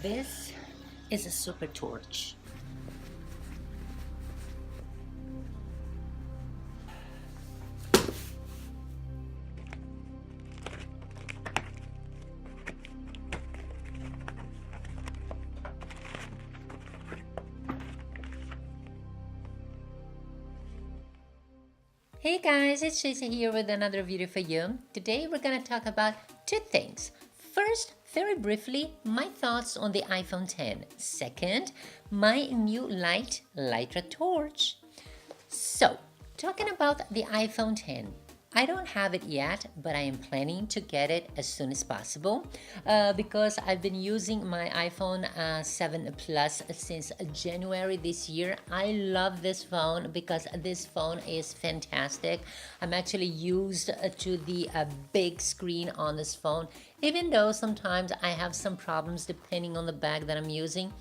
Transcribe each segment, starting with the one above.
This is a super torch. Hey guys, it's Tracy here with another video for you. Today we're gonna talk about two things. First, very briefly, my thoughts on the iPhone X. Second, my new Litra torch. So, talking about the iPhone X, I don't have it yet, but I am planning to get it as soon as possible because I've been using my iPhone 7 Plus since January this year. I love this phone because this phone is fantastic. I'm actually used to the big screen on this phone, even though sometimes I have some problems depending on the bag that I'm using.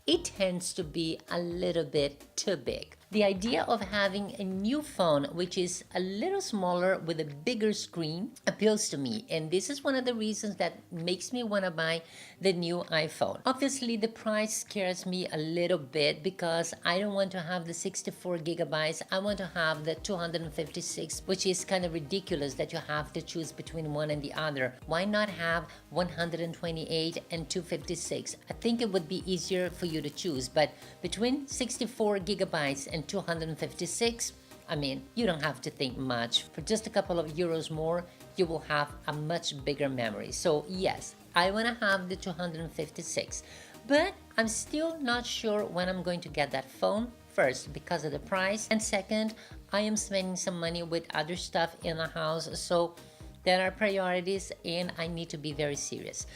It tends to be a little bit too big. The idea of having a new phone which is a little smaller with a bigger screen appeals to me, and this is one of the reasons that makes me want to buy the new iPhone. Obviously, the price scares me a little bit because I don't want to have the 64 gigabytes. I want to have the 256, which is kind of ridiculous that you have to choose between one and the other. Why not have 128 and 256? I think it would be easier for you to choose, but between 64 gigabytes and 256, I mean, you don't have to think much. For just a couple of euros more, you will have a much bigger memory. So yes, I want to have the 256, but I'm still not sure when I'm going to get that phone. First, because of the price, and second, I am spending some money with other stuff in the house, so there are priorities and I need to be very serious.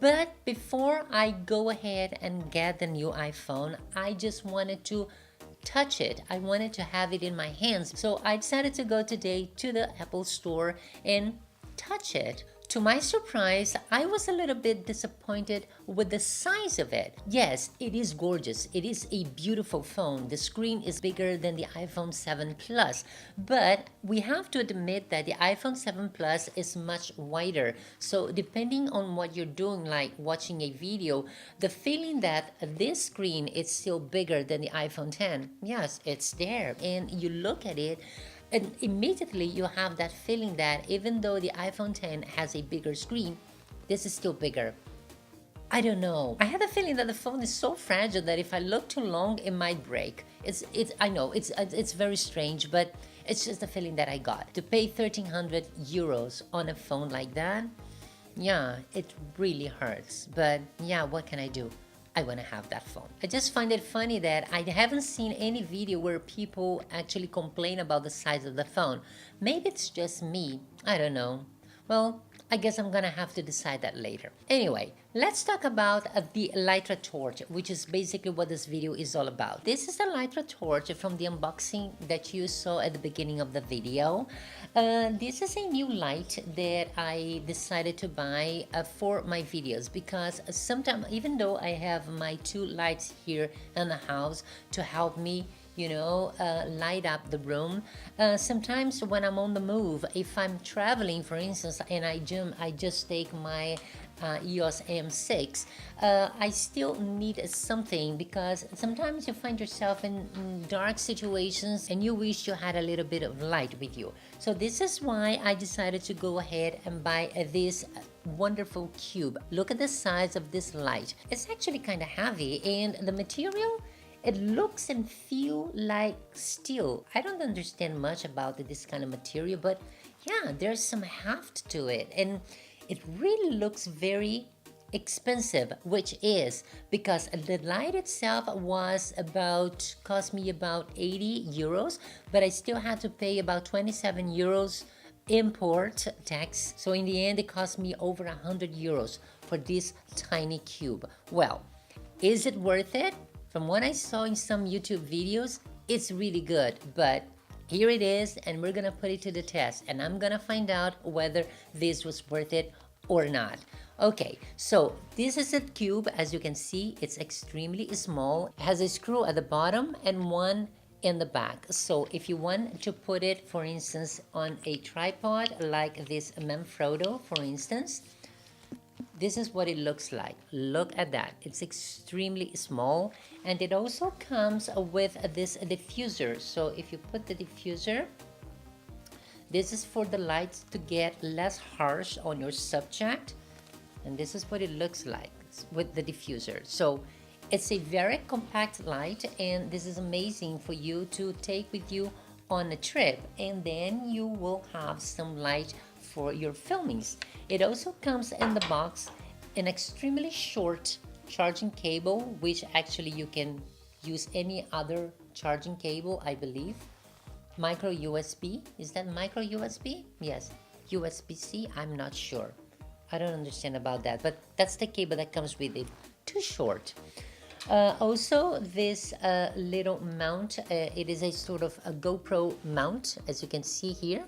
But before I go ahead and get the new iPhone, I just wanted to touch it. I wanted to have it in my hands. So I decided to go today to the Apple Store and touch it. To my surprise, I was a little bit disappointed with the size of it. Yes, it is gorgeous. It is a beautiful phone. The screen is bigger than the iPhone 7 Plus, but we have to admit that the iPhone 7 Plus is much wider. So depending on what you're doing, like watching a video, the feeling that this screen is still bigger than the iPhone X, yes, it's there. And you look at it, and immediately you have that feeling that even though the iPhone X has a bigger screen, this is still bigger. I don't know. I had a feeling that the phone is so fragile that if I look too long, it might break. I know it's very strange, but it's just the feeling that I got. To pay 1,300 euros on a phone like that, yeah, it really hurts. But yeah, what can I do? I want to have that phone. I just find it funny that I haven't seen any video where people actually complain about the size of the phone. Maybe it's just me. I don't know. Well, I guess I'm gonna have to decide that later. Anyway, let's talk about the Litra torch, which is basically what this video is all about. This is the Litra torch from the unboxing that you saw at the beginning of the video. This is a new light that I decided to buy for my videos because sometimes, even though I have my two lights here in the house to help me light up the room. Sometimes when I'm on the move, if I'm traveling, for instance, and I just take my EOS AM6, I still need something because sometimes you find yourself in dark situations and you wish you had a little bit of light with you. So this is why I decided to go ahead and buy this wonderful cube. Look at the size of this light. It's actually kind of heavy, and the material, it looks and feels like steel. I don't understand much about this kind of material, but yeah, there's some heft to it. And it really looks very expensive, which is because the light itself cost me about 80 euros, but I still had to pay about 27 euros import tax. So in the end, it cost me over 100 euros for this tiny cube. Well, is it worth it? From what I saw in some YouTube videos, it's really good, but here it is, and we're gonna put it to the test, and I'm gonna find out whether this was worth it or not. Okay, so this is a cube. As you can see, it's extremely small. It has a screw at the bottom and one in the back. So if you want to put it, for instance, on a tripod like this Manfrotto, for instance, This is what it looks like. Look at that. It's extremely small, and it also comes with this diffuser. So if you put the diffuser, this is for the lights to get less harsh on your subject, and this is what it looks like with the diffuser. So it's a very compact light, and this is amazing for you to take with you on a trip, and then you will have some light for your filmings. It also comes in the box an extremely short charging cable, which actually you can use any other charging cable, I believe. Micro USB, is that micro USB? Yes, USB-C, I'm not sure. I don't understand about that, but that's the cable that comes with it. Too short. Also, this little mount, it is a sort of a GoPro mount, as you can see here.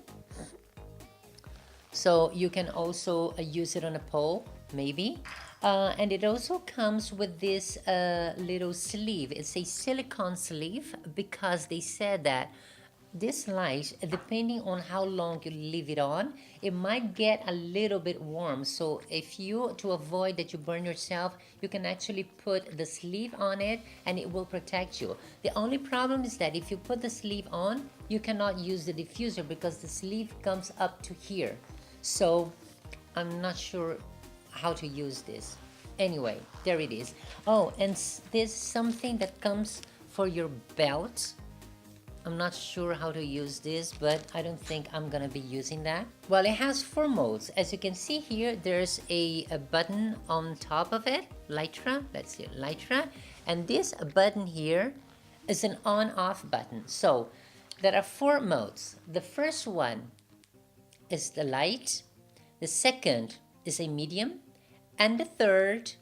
So you can also use it on a pole, maybe. And it also comes with this little sleeve. It's a silicone sleeve because they said that this light, depending on how long you leave it on, it might get a little bit warm. So if you, to avoid that you burn yourself, you can actually put the sleeve on it and it will protect you. The only problem is that if you put the sleeve on, you cannot use the diffuser because the sleeve comes up to here. So I'm not sure how to use this. Anyway, there it is. Oh, and there's something that comes for your belt. I'm not sure how to use this, but I don't think I'm gonna be using that. Well, it has 4 modes. As you can see here, there's a button on top of it, Litra, let's see, Litra. And this button here is an on-off button. So there are 4 modes. The first one is the light, the second is a medium, and the third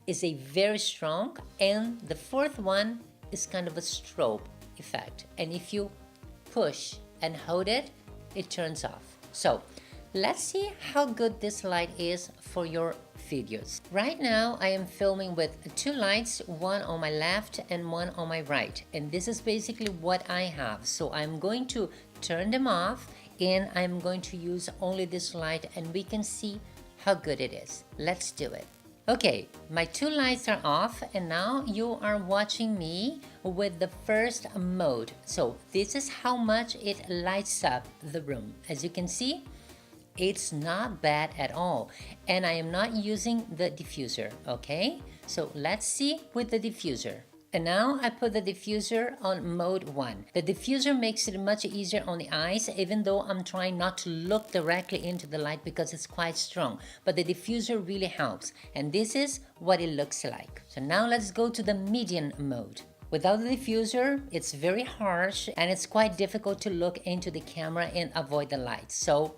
is a very strong, and the fourth one is kind of a strobe effect. And if you push and hold it, it turns off. So let's see how good this light is for your videos. Right now I am filming with 2 lights, one on my left and one on my right, and this is basically what I have. So I'm going to turn them off and I'm going to use only this light, and we can see how good it is. Let's do it. Okay, my 2 lights are off, and now you are watching me with the first mode. So this is how much it lights up the room. As you can see, it's not bad at all, and I am not using the diffuser. Okay, so let's see with the diffuser. And now I put the diffuser on mode 1. The diffuser makes it much easier on the eyes, even though I'm trying not to look directly into the light because it's quite strong. But the diffuser really helps. And this is what it looks like. So now let's go to the medium mode. Without the diffuser, it's very harsh and it's quite difficult to look into the camera and avoid the light. So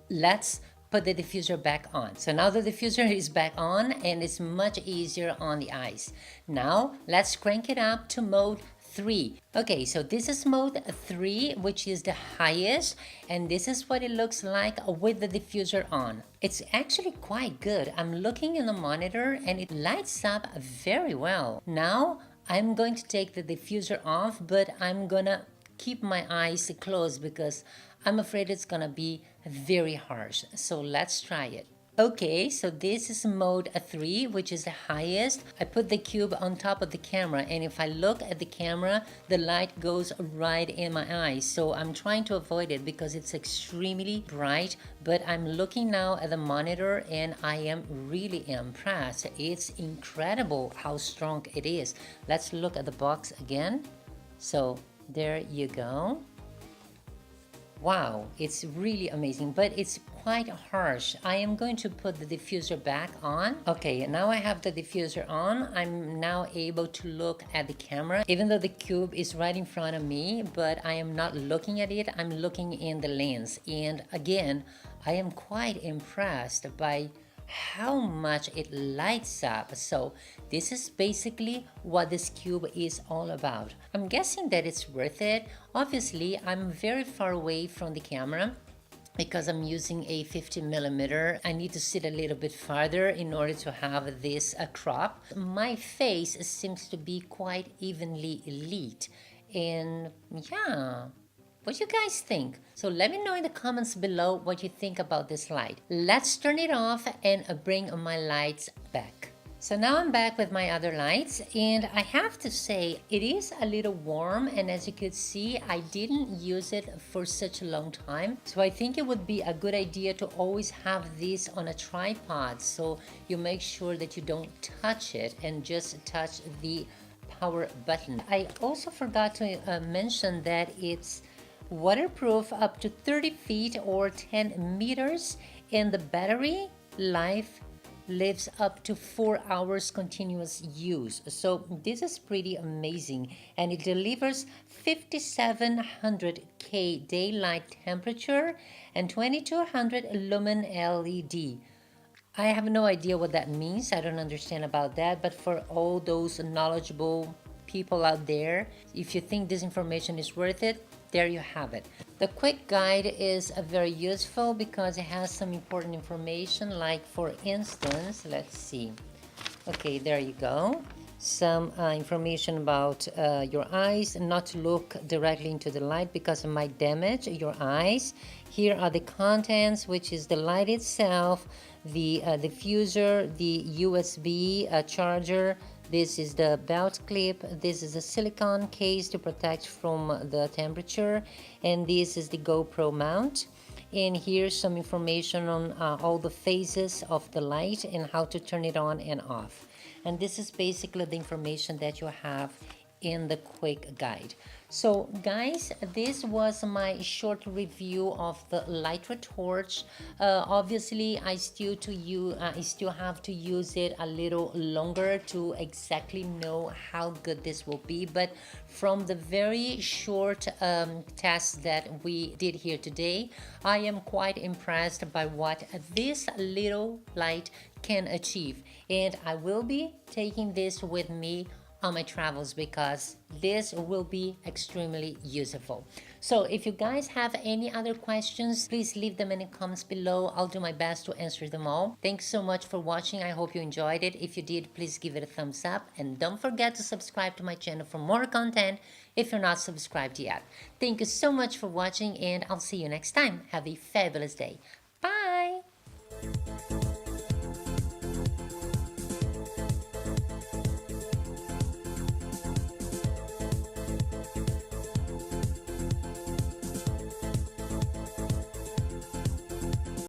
let's put the diffuser back on. So now the diffuser is back on and it's much easier on the eyes. Now let's crank it up to mode 3. Okay, so this is mode 3, which is the highest, and this is what it looks like with the diffuser on. It's actually quite good. I'm looking in the monitor and it lights up very well. Now I'm going to take the diffuser off, but I'm gonna keep my eyes closed because I'm afraid it's gonna be very harsh. So let's try it. Okay, so this is mode 3, which is the highest. I put the cube on top of the camera, and if I look at the camera, the light goes right in my eyes. So I'm trying to avoid it because it's extremely bright, but I'm looking now at the monitor and I am really impressed. It's incredible how strong it is. Let's look at the box again. So there you go. Wow, it's really amazing, but it's quite harsh. I am going to put the diffuser back on. Okay, now I have the diffuser on. I'm now able to look at the camera, even though the cube is right in front of me, but I am not looking at it. I'm looking in the lens. And again, I am quite impressed by how much it lights up. So this is basically what this cube is all about. I'm guessing that it's worth it. Obviously, I'm very far away from the camera because I'm using a 50mm. I need to sit a little bit farther in order to have this crop. My face seems to be quite evenly lit, and yeah, What you guys think? So let me know in the comments below what you think about this light. Let's turn it off and bring my lights back. So now I'm back with my other lights, and I have to say it is a little warm, and as you could see I didn't use it for such a long time, so I think it would be a good idea to always have this on a tripod so you make sure that you don't touch it and just touch the power button. I also forgot to mention that it's waterproof up to 30 feet or 10 meters, and the battery life lives up to 4 hours continuous use. So this is pretty amazing, and it delivers 5700 K daylight temperature and 2200 lumen LED. I have no idea what that means. I don't understand about that, but for all those knowledgeable people out there, if you think this information is worth it, there you have it. The quick guide is very useful because it has some important information, like for instance, let's see. Okay, there you go. Some information about your eyes, not to look directly into the light because it might damage your eyes. Here are the contents, which is the light itself, the diffuser, the USB charger. This is the belt clip, this is a silicone case to protect from the temperature, and this is the GoPro mount. And here's some information on all the phases of the light and how to turn it on and off. And this is basically the information that you have in the quick guide. So guys, this was my short review of the Litra torch. Obviously I still have to use it a little longer to exactly know how good this will be, but from the very short test that we did here today, I am quite impressed by what this little light can achieve, and I will be taking this with me on my travels because this will be extremely useful. So if you guys have any other questions, please leave them in the comments below. I'll do my best to answer them all. Thanks so much for watching. I hope you enjoyed it. If you did, please give it a thumbs up, and don't forget to subscribe to my channel for more content if you're not subscribed yet. Thank you so much for watching, and I'll see you next time. Have a fabulous day.